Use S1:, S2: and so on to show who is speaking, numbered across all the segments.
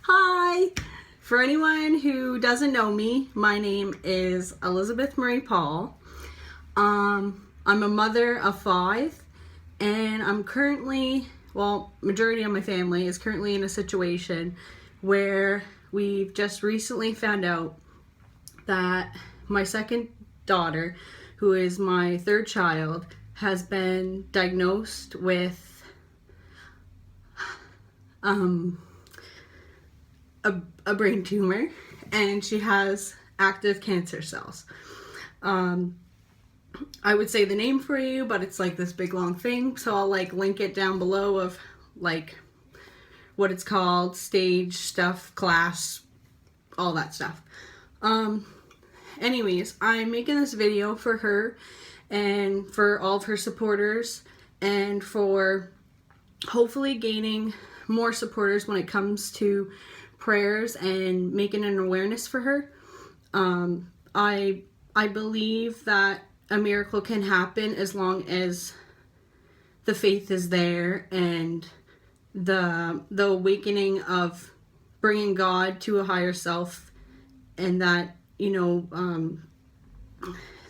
S1: Hi! For anyone who doesn't know me, my name is Elizabeth Marie Paul. I'm a mother of 5, and I'm currently, majority of my family is currently in a situation where we've just recently found out that my second daughter, who is my 3rd child, has been diagnosed with a brain tumor, and she has active cancer cells. I would say the name for you, but it's like this big long thing, so I'll link it down below of what it's called, stage stuff, class, all that stuff. Anyways, I'm making this video for her and for all of her supporters, and for hopefully gaining more supporters when it comes to prayers and making an awareness for her. I believe that a miracle can happen as long as the faith is there, and the awakening of bringing God to a higher self, and that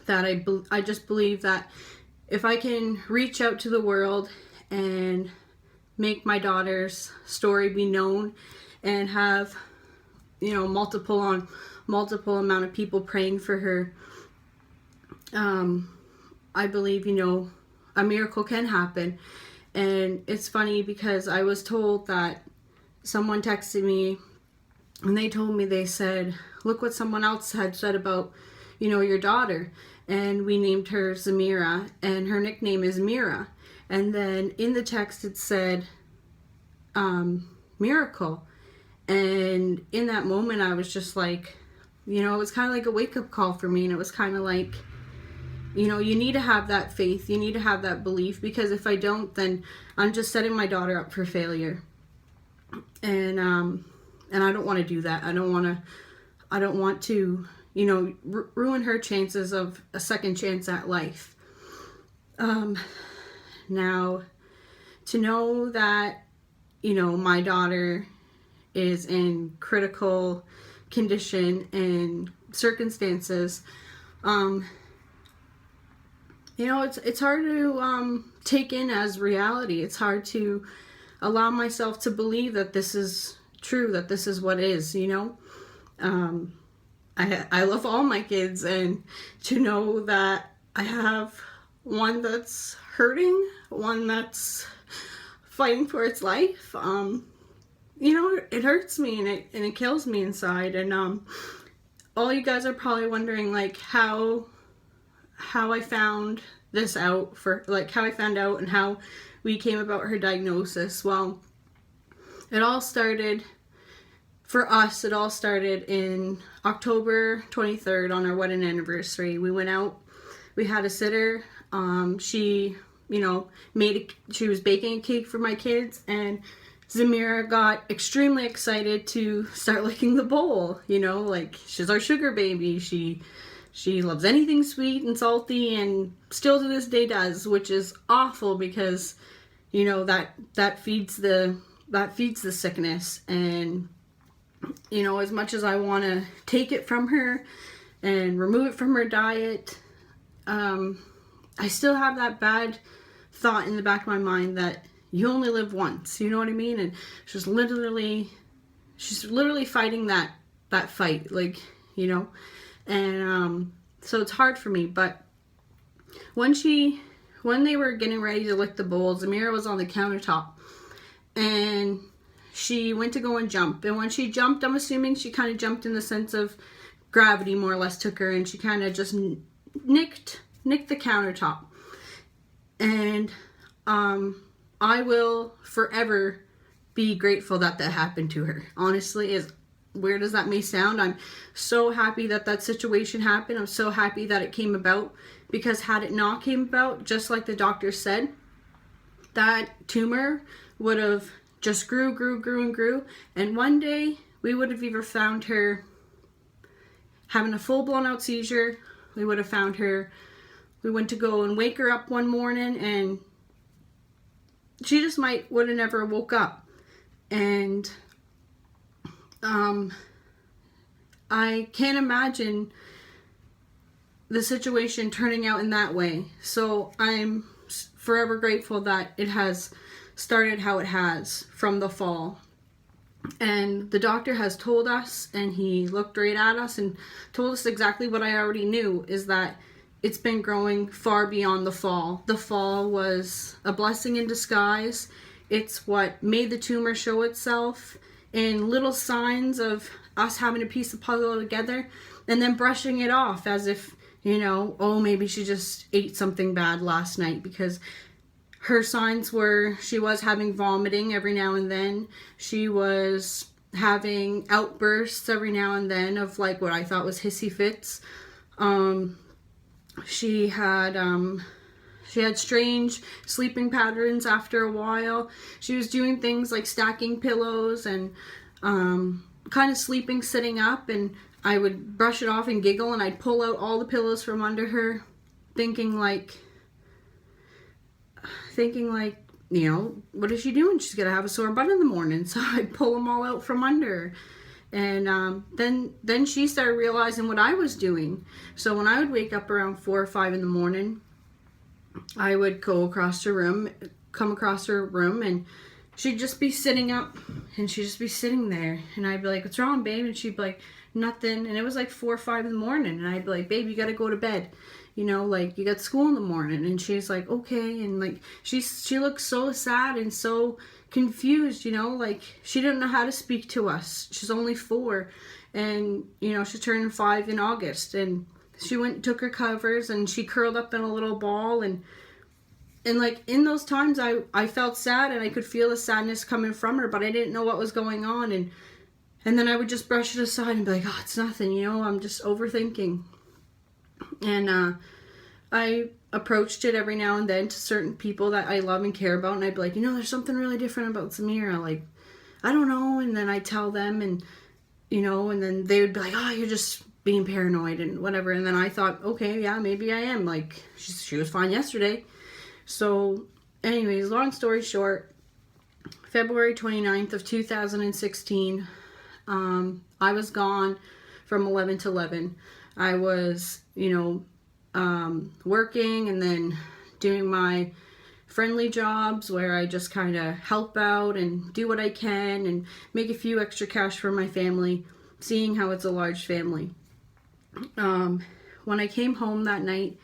S1: that I just believe that if I can reach out to the world and make my daughter's story be known and have multiple amount of people praying for her, I believe a miracle can happen. And it's funny because I was told that someone texted me and they told me, they said, look what someone else had said about your daughter, and we named her Zamirra, and her nickname is Mira. And then in the text it said miracle. And in that moment I was just like, it was kind of like a wake-up call for me. And it was kind of like, you need to have that faith, you need to have that belief, because if I don't, then I'm just setting my daughter up for failure. And I don't want to do that. I don't want to ruin her chances of a second chance at life. Now, to know that my daughter is in critical condition and circumstances, it's hard to take in as reality. It's hard to allow myself to believe that this is true, that this is what is. I love all my kids, and to know that I have one that's hurting, one that's fighting for its life, it hurts me, and it kills me inside. And all you guys are probably wondering how I found this out, how I found out and how we came about her diagnosis. Well, it all started in October 23rd on our wedding anniversary. We went out, we had a sitter. She was baking a cake for my kids, and Zamirra got extremely excited to start licking the bowl. She's our sugar baby. She loves anything sweet and salty, and still to this day does, which is awful, because that feeds the sickness. And as much as I want to take it from her and remove it from her diet, I still have that bad thought in the back of my mind that you only live once, you know what I mean? And she's literally fighting that fight, and so it's hard for me. But when they were getting ready to lick the bowl, Zamirra was on the countertop, and she went to go and jump. And when she jumped, I'm assuming she kind of jumped in the sense of gravity more or less took her, and she kind of just nicked the countertop. And I will forever be grateful that happened to her. Honestly, as weird as that may sound, I'm so happy that situation happened. I'm so happy that it came about, because had it not came about, just like the doctor said, that tumor would have just grew and grew, and one day we would have either found her having a full-blown out seizure. We would have found her, we went to go and wake her up one morning, and she just would have never woke up. And I can't imagine the situation turning out in that way. So I'm forever grateful that it has started how it has from the fall. And the doctor has told us, and he looked right at us and told us exactly what I already knew, is that it's been growing far beyond the fall. The fall was a blessing in disguise. It's what made the tumor show itself in little signs of us having a piece of puzzle together and then brushing it off as if, you know, oh, maybe she just ate something bad last night, because her signs were she was having vomiting every now and then. She was having outbursts every now and then of like what I thought was hissy fits. She had strange sleeping patterns after a while. She was doing things like stacking pillows and kind of sleeping sitting up, and I would brush it off and giggle, and I'd pull out all the pillows from under her, thinking like, you know, what is she doing? She's gonna have a sore butt in the morning. So I'd pull them all out from under her. And then she started realizing what I was doing. So when I would wake up around 4 or 5 in the morning, I would come across her room, and she'd just be sitting up, and she'd just be sitting there, and I'd be like, what's wrong, babe? And she'd be like, nothing. And it was like 4 or 5 in the morning, and I'd be like, babe, you gotta go to bed. You know, like, you got school in the morning. And she's like, okay. And like, she looks so sad and so confused, you know, like she didn't know how to speak to us. She's only 4, and you know, she's turning 5 in August, and she went and took her covers, and she curled up in a little ball, and like in those times I felt sad, and I could feel the sadness coming from her, but I didn't know what was going on, and then I would just brush it aside and be like, oh, it's nothing, you know, I'm just overthinking. And I approached it every now and then to certain people that I love and care about, and I'd be like, you know, there's something really different about Zamirra, like, I don't know. And then I tell them, and you know, and then they would be like, oh, you're just being paranoid and whatever. And then I thought, okay, yeah, maybe I am, like, she was fine yesterday. So anyways, long story short, February 29th of 2016, I was gone from 11 to 11. I was, you know, working and then doing my friendly jobs where I just kind of help out and do what I can and make a few extra cash for my family, seeing how it's a large family. When I came home that night,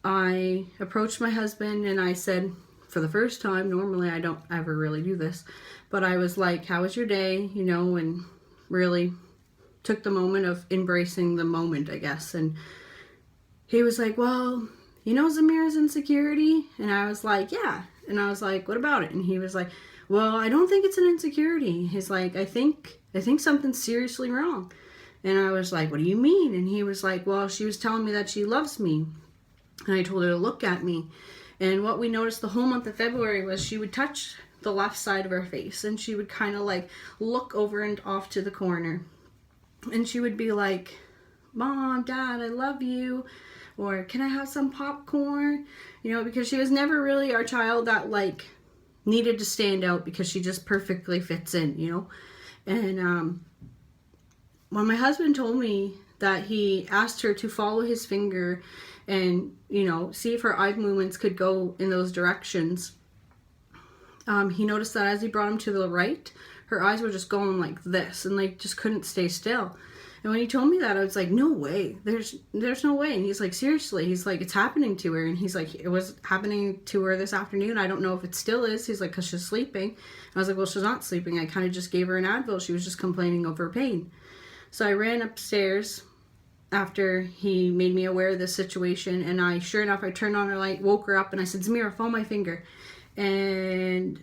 S1: I approached my husband and I said, for the first time, normally I don't ever really do this, but I was like, how was your day? You know, and really took the moment of embracing the moment, I guess. And he was like, well, you know Zamirra's insecurity? And I was like, yeah. And I was like, what about it? And he was like, well, I don't think it's an insecurity. He's like, I think something's seriously wrong. And I was like, what do you mean? And he was like, well, she was telling me that she loves me. And I told her to look at me. And what we noticed the whole month of February was she would touch the left side of her face, and she would kind of like look over and off to the corner. And she would be like, Mom, Dad, I love you. Or can I have some popcorn? You know, because she was never really our child that like needed to stand out, because she just perfectly fits in, you know. And when my husband told me that he asked her to follow his finger and, you know, see if her eye movements could go in those directions, he noticed that as he brought him to the right, her eyes were just going like this and like just couldn't stay still. And when he told me that, I was like, no way, there's no way. And he's like, seriously, he's like, it's happening to her. And he's like, it was happening to her this afternoon. I don't know if it still is. He's like, because she's sleeping. I was like, well, she's not sleeping. I kind of just gave her an Advil. She was just complaining over her pain. So I ran upstairs after he made me aware of this situation, and sure enough, I turned on her light, woke her up, and I said, Zamirra, follow my finger. And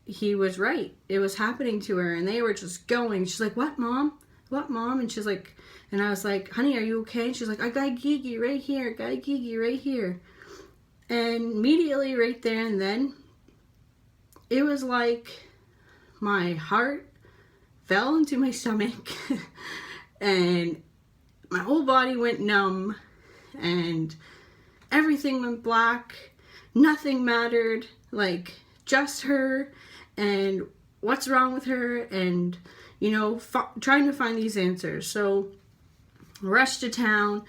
S1: he was right. It was happening to her, and they were just going. She's like, what, Mom? What, Mom? And she's like, and I was like, honey, are you okay? And she's like, I got Gigi right here, got Gigi right here. And immediately right there and then, it was like my heart fell into my stomach and my whole body went numb and everything went black. Nothing mattered, like just her. And what's wrong with her, and, you know, trying to find these answers. So, rushed to town.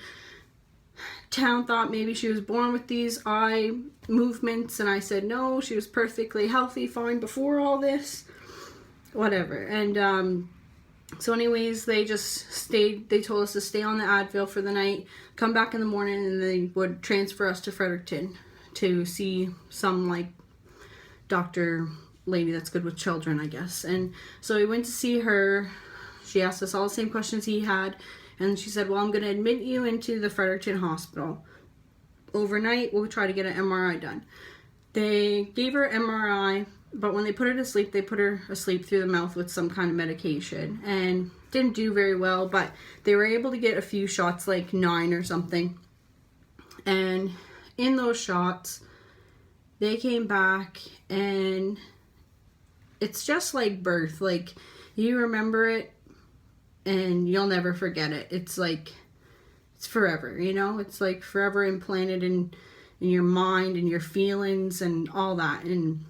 S1: Town thought maybe she was born with these eye movements, and I said no, she was perfectly healthy, fine before all this, whatever. And so anyways, they told us to stay on the Advil for the night, come back in the morning, and they would transfer us to Fredericton to see some, like, doctor lady that's good with children, I guess. And so we went to see her. She asked us all the same questions he had. And she said, well, I'm going to admit you into the Fredericton hospital. Overnight, we'll try to get an MRI done. They gave her MRI, but when they put her to sleep, they put her asleep through the mouth with some kind of medication. And didn't do very well, but they were able to get a few shots, like 9 or something. And in those shots, they came back, and it's just like birth. Like, you remember it, and you'll never forget it. It's like, it's forever, you know? It's like forever implanted in your mind and your feelings and all that. And,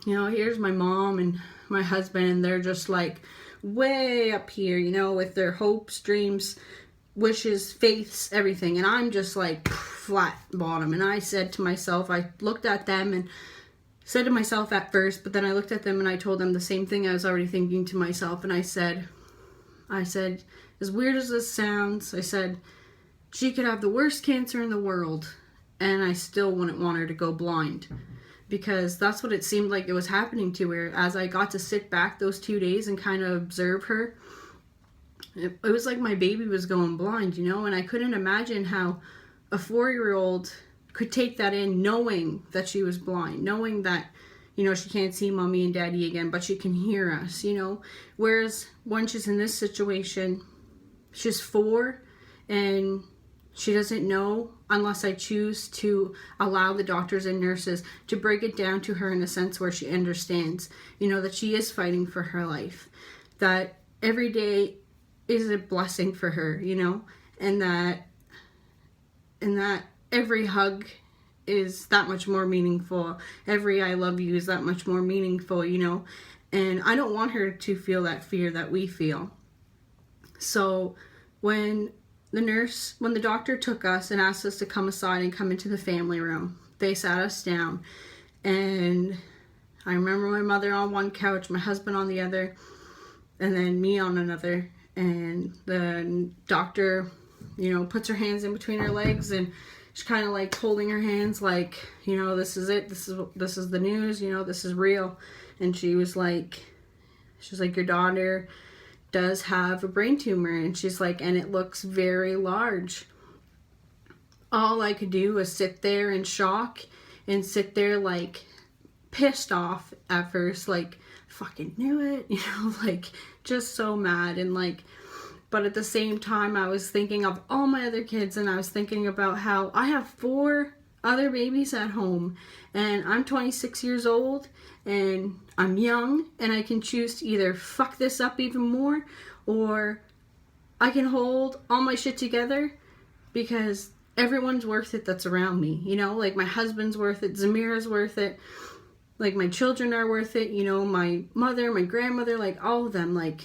S1: you know, here's my mom and my husband, and they're just like way up here, you know, with their hopes, dreams, wishes, faiths, everything. And I'm just like flat bottom. And I said to myself, I looked at them and said to myself at first, but then I looked at them and I told them the same thing I was already thinking to myself. And I said, as weird as this sounds, I said, she could have the worst cancer in the world, and I still wouldn't want her to go blind. Because that's what it seemed like it was happening to her. As I got to sit back those 2 days and kind of observe her, it was like my baby was going blind, you know? And I couldn't imagine how a 4-year-old could take that in, knowing that she was blind, knowing that, you know, she can't see mommy and daddy again, but she can hear us, you know. Whereas when she's in this situation, she's 4 and she doesn't know unless I choose to allow the doctors and nurses to break it down to her in a sense where she understands, you know, that she is fighting for her life, that every day is a blessing for her, you know, and that every hug is that much more meaningful. Every I love you is that much more meaningful, you know. And I don't want her to feel that fear that we feel. So when the doctor took us and asked us to come aside and come into the family room, they sat us down. And I remember my mother on one couch, my husband on the other, and then me on another. And the doctor, you know, puts her hands in between her legs, and she's kind of like holding her hands like, you know, this is it. This is the news, you know, this is real. And she was like, your daughter does have a brain tumor. And she's like, and it looks very large. All I could do was sit there in shock and sit there like pissed off at first, like, fucking knew it, you know, like just so mad. And like, but at the same time, I was thinking of all my other kids, and I was thinking about how I have 4 other babies at home, and I'm 26 years old, and I'm young, and I can choose to either fuck this up even more, or I can hold all my shit together, because everyone's worth it that's around me, you know, like my husband's worth it, Zamirra's worth it, like my children are worth it, you know, my mother, my grandmother, like all of them. Like,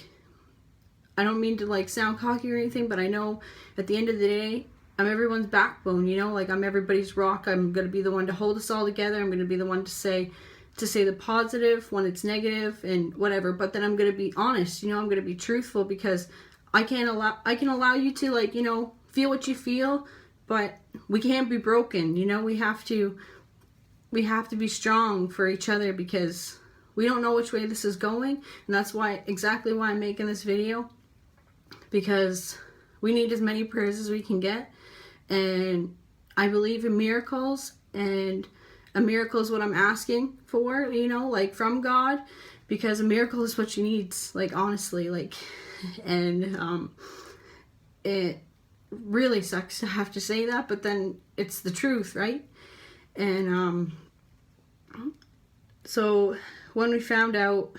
S1: I don't mean to like sound cocky or anything, but I know at the end of the day, I'm everyone's backbone, you know, like I'm everybody's rock. I'm going to be the one to hold us all together. I'm going to be the one to say the positive when it's negative and whatever, but then I'm going to be honest, you know, I'm going to be truthful, because I can allow you to, like, you know, feel what you feel, but we can't be broken, you know. We have to be strong for each other, because we don't know which way this is going. And that's exactly why I'm making this video, because we need as many prayers as we can get. And I believe in miracles, and a miracle is what I'm asking for, you know, like from God, because a miracle is what she needs, like, honestly, like. And it really sucks to have to say that, but then it's the truth, right? And so when we found out,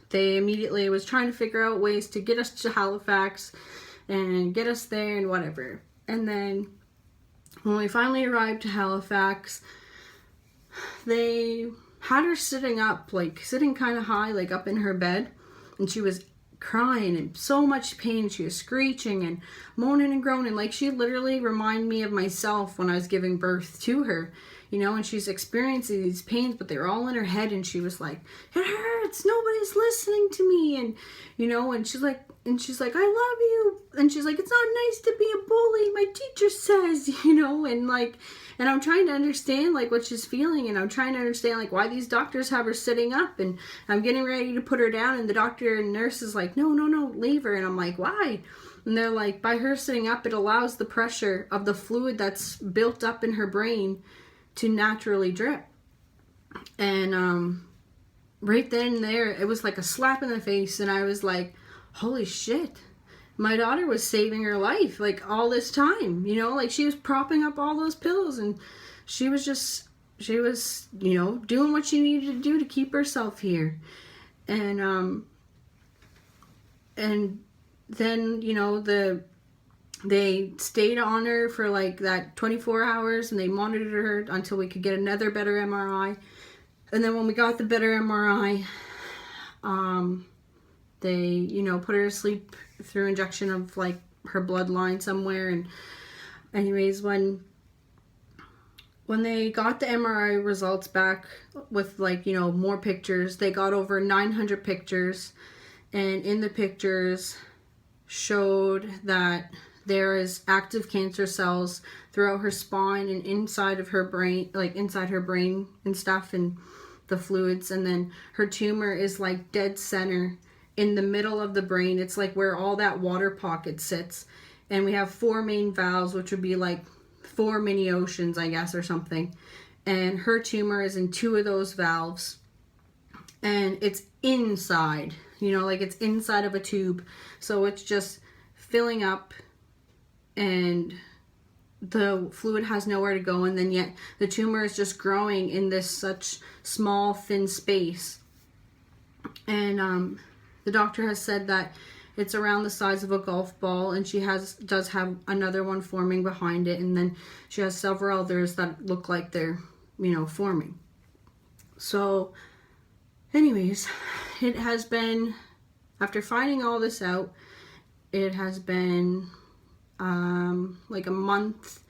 S1: they immediately was trying to figure out ways to get us to Halifax and get us there and whatever. And then when we finally arrived to Halifax, they had her sitting up, like sitting kind of high, like up in her bed, and she was crying in so much pain. She was screeching and moaning and groaning. Like, she literally reminded me of myself when I was giving birth to her, you know, and she's experiencing these pains, but they were all in her head, and she was like, it hurts, nobody's listening to me, and, you know, and she's like, I love you, and she's like, it's not nice to be a bully, my teacher says, you know, and like, and I'm trying to understand, like, what she's feeling, and I'm trying to understand, like, why these doctors have her sitting up, and I'm getting ready to put her down, and the doctor and nurse is like, no, leave her, and I'm like, why? And they're like, by her sitting up, it allows the pressure of the fluid that's built up in her brain to naturally drip. And right then and there, it was like a slap in the face, and I was like, holy shit, my daughter was saving her life, like, all this time, you know, like, she was propping up all those pills, and she was, you know, doing what she needed to do to keep herself here. And then, you know, they stayed on her for like that 24 hours, and they monitored her until we could get another better MRI. And then when we got the better MRI, they, you know, put her to sleep through injection of like her bloodline somewhere. And anyways, when they got the MRI results back with, like, you know, more pictures, they got over 900 pictures, and in the pictures showed that there is active cancer cells throughout her spine and inside of her brain, like inside her brain and stuff, and the fluids. And then her tumor is like dead center in the middle of the brain. It's like where all that water pocket sits. And we have 4 main valves, which would be like 4 mini oceans, I guess, or something. And her tumor is in 2 of those valves. And it's inside, you know, like, it's inside of a tube. So it's just filling up, and the fluid has nowhere to go, and then yet the tumor is just growing in this such small, thin space. And the doctor has said that it's around the size of a golf ball, and she does have another one forming behind it, and then she has several others that look like they're, you know, forming. So anyways, it has been, after finding all this out, it has been like a month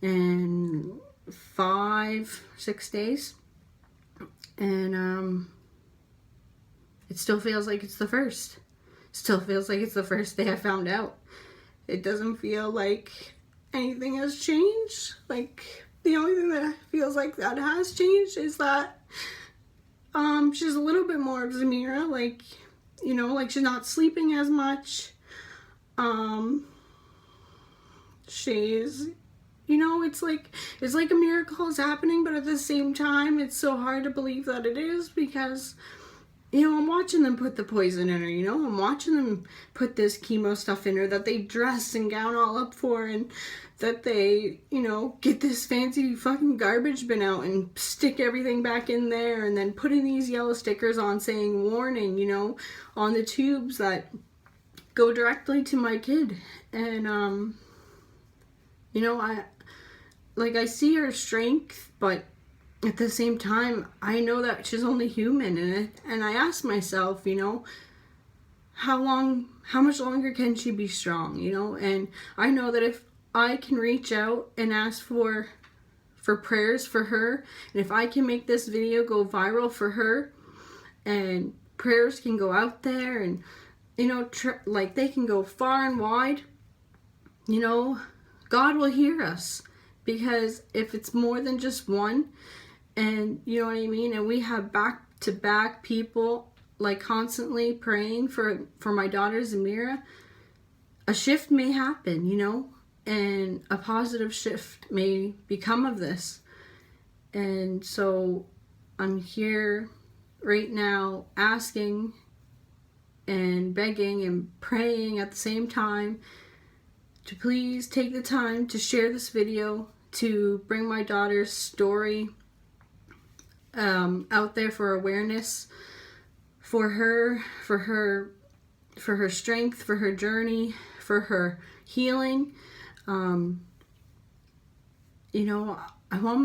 S1: and 5-6 days, and it still feels like it's the first. Still feels like it's the first day I found out. It doesn't feel like anything has changed. Like, the only thing that feels like that has changed is that she's a little bit more of Zamirra, like, you know, like, she's not sleeping as much. She's, you know, it's like a miracle is happening, but at the same time, it's so hard to believe that it is, because, you know, I'm watching them put the poison in her, you know, I'm watching them put this chemo stuff in her that they dress and gown all up for, and that they, you know, get this fancy fucking garbage bin out and stick everything back in there, and then putting these yellow stickers on saying warning, you know, on the tubes that go directly to my kid. And, you know, I see her strength, but at the same time, I know that she's only human, and I ask myself, you know, how much longer can she be strong, you know? And I know that if I can reach out and ask for prayers for her, and if I can make this video go viral for her, and prayers can go out there, and, you know, like, they can go far and wide, you know, God will hear us. Because if it's more than just one, and, you know what I mean, and we have back-to-back people, like, constantly praying for my daughter Zamirra, a shift may happen, you know, and a positive shift may become of this. And so I'm here right now asking and begging and praying at the same time to please take the time to share this video, to bring my daughter's story out there for awareness, for her strength, for her journey, for her healing. You know, I want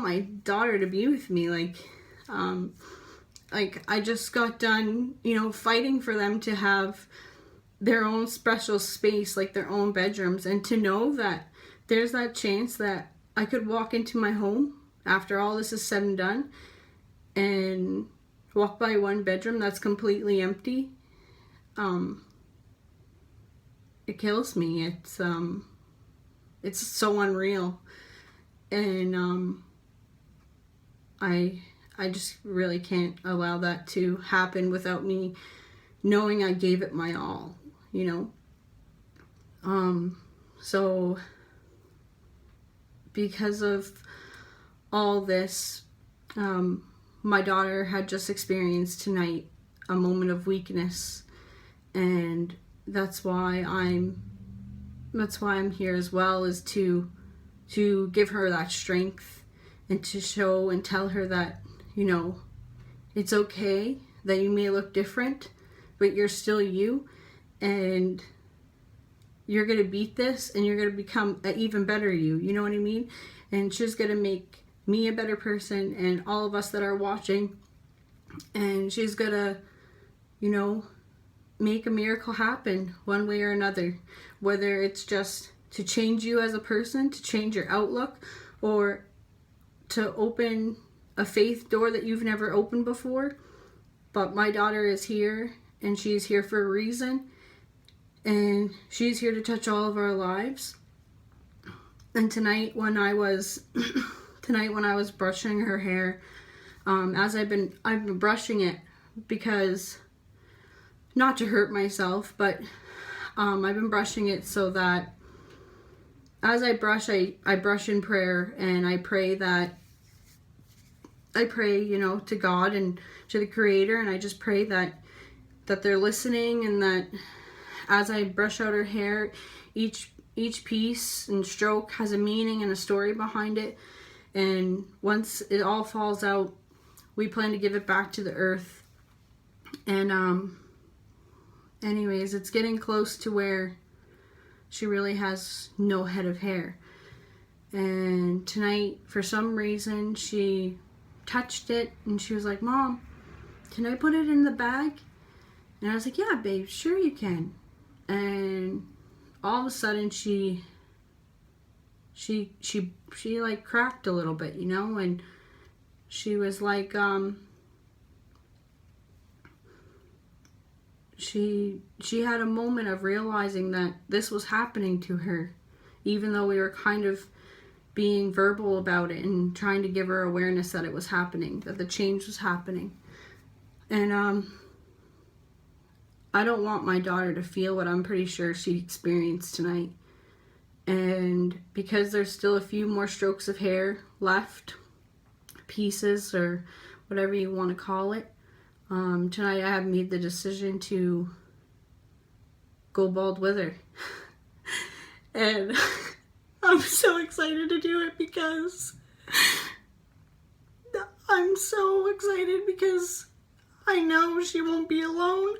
S1: my daughter to be with me. Like, Like, I just got done, you know, fighting for them to have their own special space, like their own bedrooms, and to know that there's that chance that I could walk into my home after all this is said and done and walk by one bedroom that's completely empty. It kills me. It's so unreal. And I just really can't allow that to happen without me knowing I gave it my all, you know. So because of all this, my daughter had just experienced tonight a moment of weakness, and that's why I'm here as well, is to give her that strength and to show and tell her that, you know, it's okay that you may look different, but you're still you, and you're going to beat this, and you're going to become an even better you. You know what I mean? And she's going to make me a better person, and all of us that are watching. And she's going to, you know, make a miracle happen one way or another. Whether it's just to change you as a person, to change your outlook, or to open a faith door that you've never opened before. But my daughter is here, and she's here for a reason. And she's here to touch all of our lives. And tonight when I was brushing her hair, I've been brushing it because, not to hurt myself, but I've been brushing it so that as I brush, I brush in prayer, and I pray, you know, to God and to the Creator, and I just pray that they're listening, and that as I brush out her hair, each piece and stroke has a meaning and a story behind it. And once it all falls out, we plan to give it back to the earth. And anyways, it's getting close to where she really has no head of hair. And tonight, for some reason, she touched it, and she was like, "Mom, can I put it in the bag?" And I was like, "Yeah, babe, sure you can." And all of a sudden she like cracked a little bit, you know, and she was like, she had a moment of realizing that this was happening to her, even though we were kind of being verbal about it and trying to give her awareness that it was happening, that the change was happening. And I don't want my daughter to feel what I'm pretty sure she experienced tonight. And because there's still a few more strokes of hair left, pieces, or whatever you want to call it, tonight I have made the decision to go bald with her. And I'm so excited to do it because I know she won't be alone.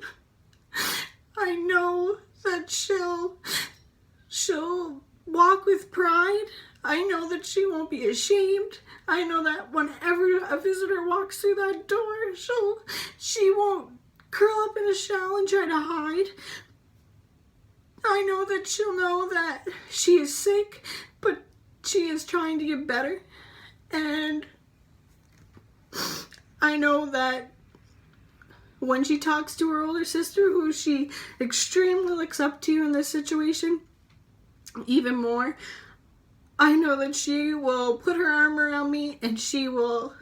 S1: I know that she'll walk with pride. I know that she won't be ashamed. I know that whenever a visitor walks through that door, she won't curl up in a shell and try to hide. I know that she'll know that she is sick, but she is trying to get better. And I know that when she talks to her older sister, who she extremely looks up to in this situation, even more, I know that she will put her arm around me and she will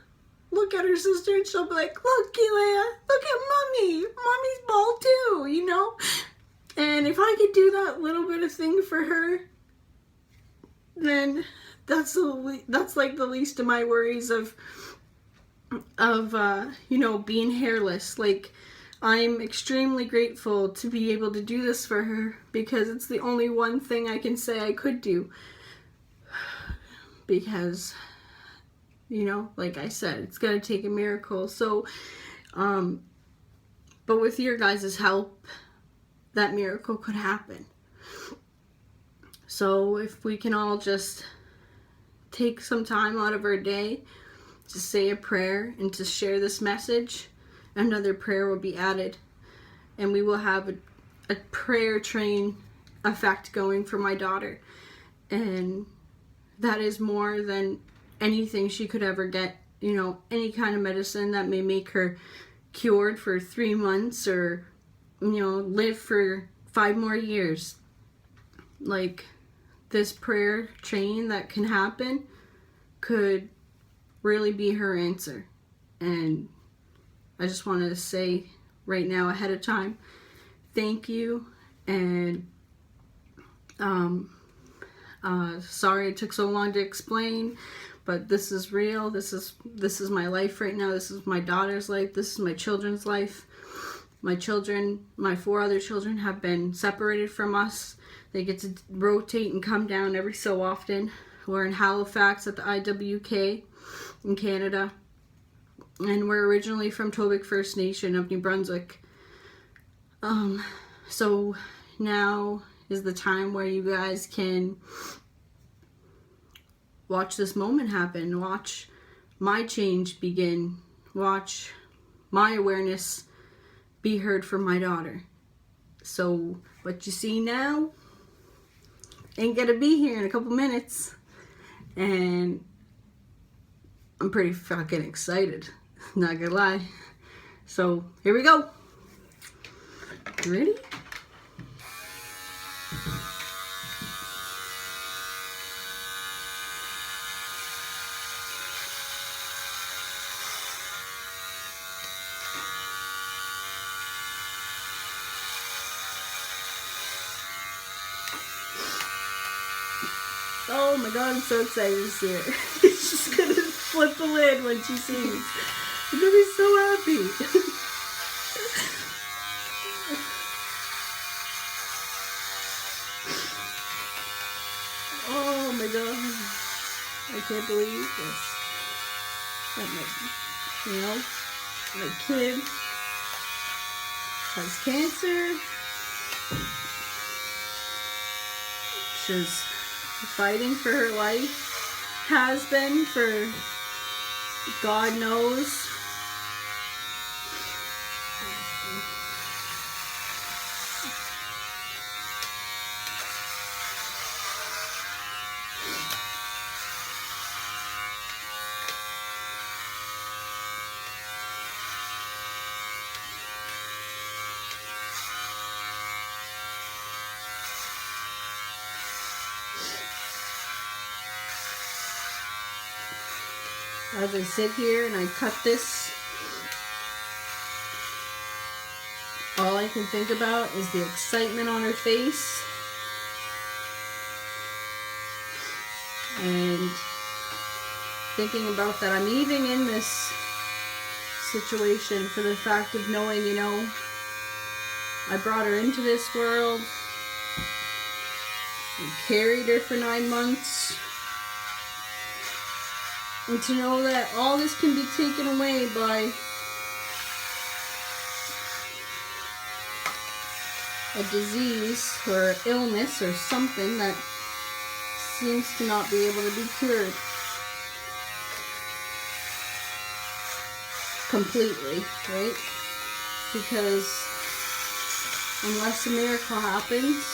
S1: look at her sister and she'll be like, "Look, Keila, look at Mommy. Mommy's bald too, you know?" And if I could do that little bit of thing for her, then that's like the least of my worries of you know, being hairless. Like, I'm extremely grateful to be able to do this for her, because it's the only one thing I can say I could do. Because, you know, like I said, it's gonna take a miracle. So, but with your guys' help, that miracle could happen. So if we can all just take some time out of our day, to say a prayer and to share this message, another prayer will be added. And we will have a prayer train effect going for my daughter. And that is more than anything she could ever get. You know, any kind of medicine that may make her cured for 3 months or, you know, live for 5 more years. Like, this prayer chain that can happen could really be her answer. And I just want to say right now ahead of time, thank you. And sorry it took so long to explain, but this is real. This is my life right now. This is my daughter's life. This is my children's life. My children, my 4 other children, have been separated from us. They get to rotate and come down every so often. We're in Halifax at the IWK in Canada. And we're originally from Tobic First Nation of New Brunswick. So now is the time where you guys can watch this moment happen. Watch my change begin. Watch my awareness be heard for my daughter. So what you see now ain't gonna be here in a couple minutes. And I'm pretty fucking excited. Not gonna lie. So here we go. You ready? Oh my god, I'm so excited to see her. She's gonna flip the lid when she sees. I'm gonna be so happy. Oh my god. I can't believe this. That my kid has cancer. She's fighting for her life, has been for God knows. As I sit here and I cut this, all I can think about is the excitement on her face and thinking about that I'm even in this situation for the fact of knowing, you know, I brought her into this world, I carried her for 9 months. And to know that all this can be taken away by a disease or illness or something that seems to not be able to be cured completely, right? Because unless a miracle happens,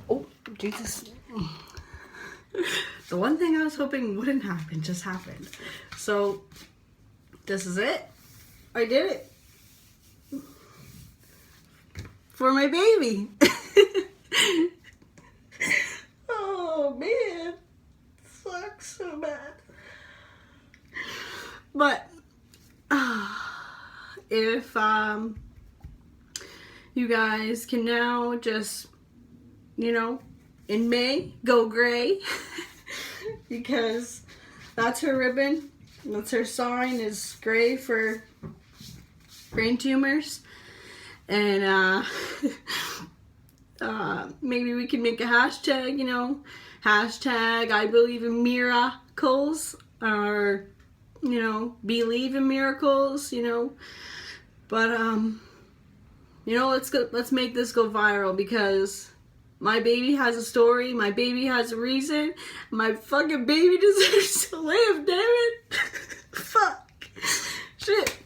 S1: Oh, Jesus. The one thing I was hoping wouldn't happen just happened. So, this is it. I did it. For my baby. Oh, man. Sucks so bad. But, if, you guys can now just, you know, in May, go gray. Because that's her ribbon. That's her sign, is gray for brain tumors. And maybe we can make a hashtag, you know, hashtag I believe in miracles, or, you know, believe in miracles, you know. But you know, let's make this go viral, because my baby has a story, my baby has a reason, my fucking baby deserves to live, damn it. Fuck. Shit.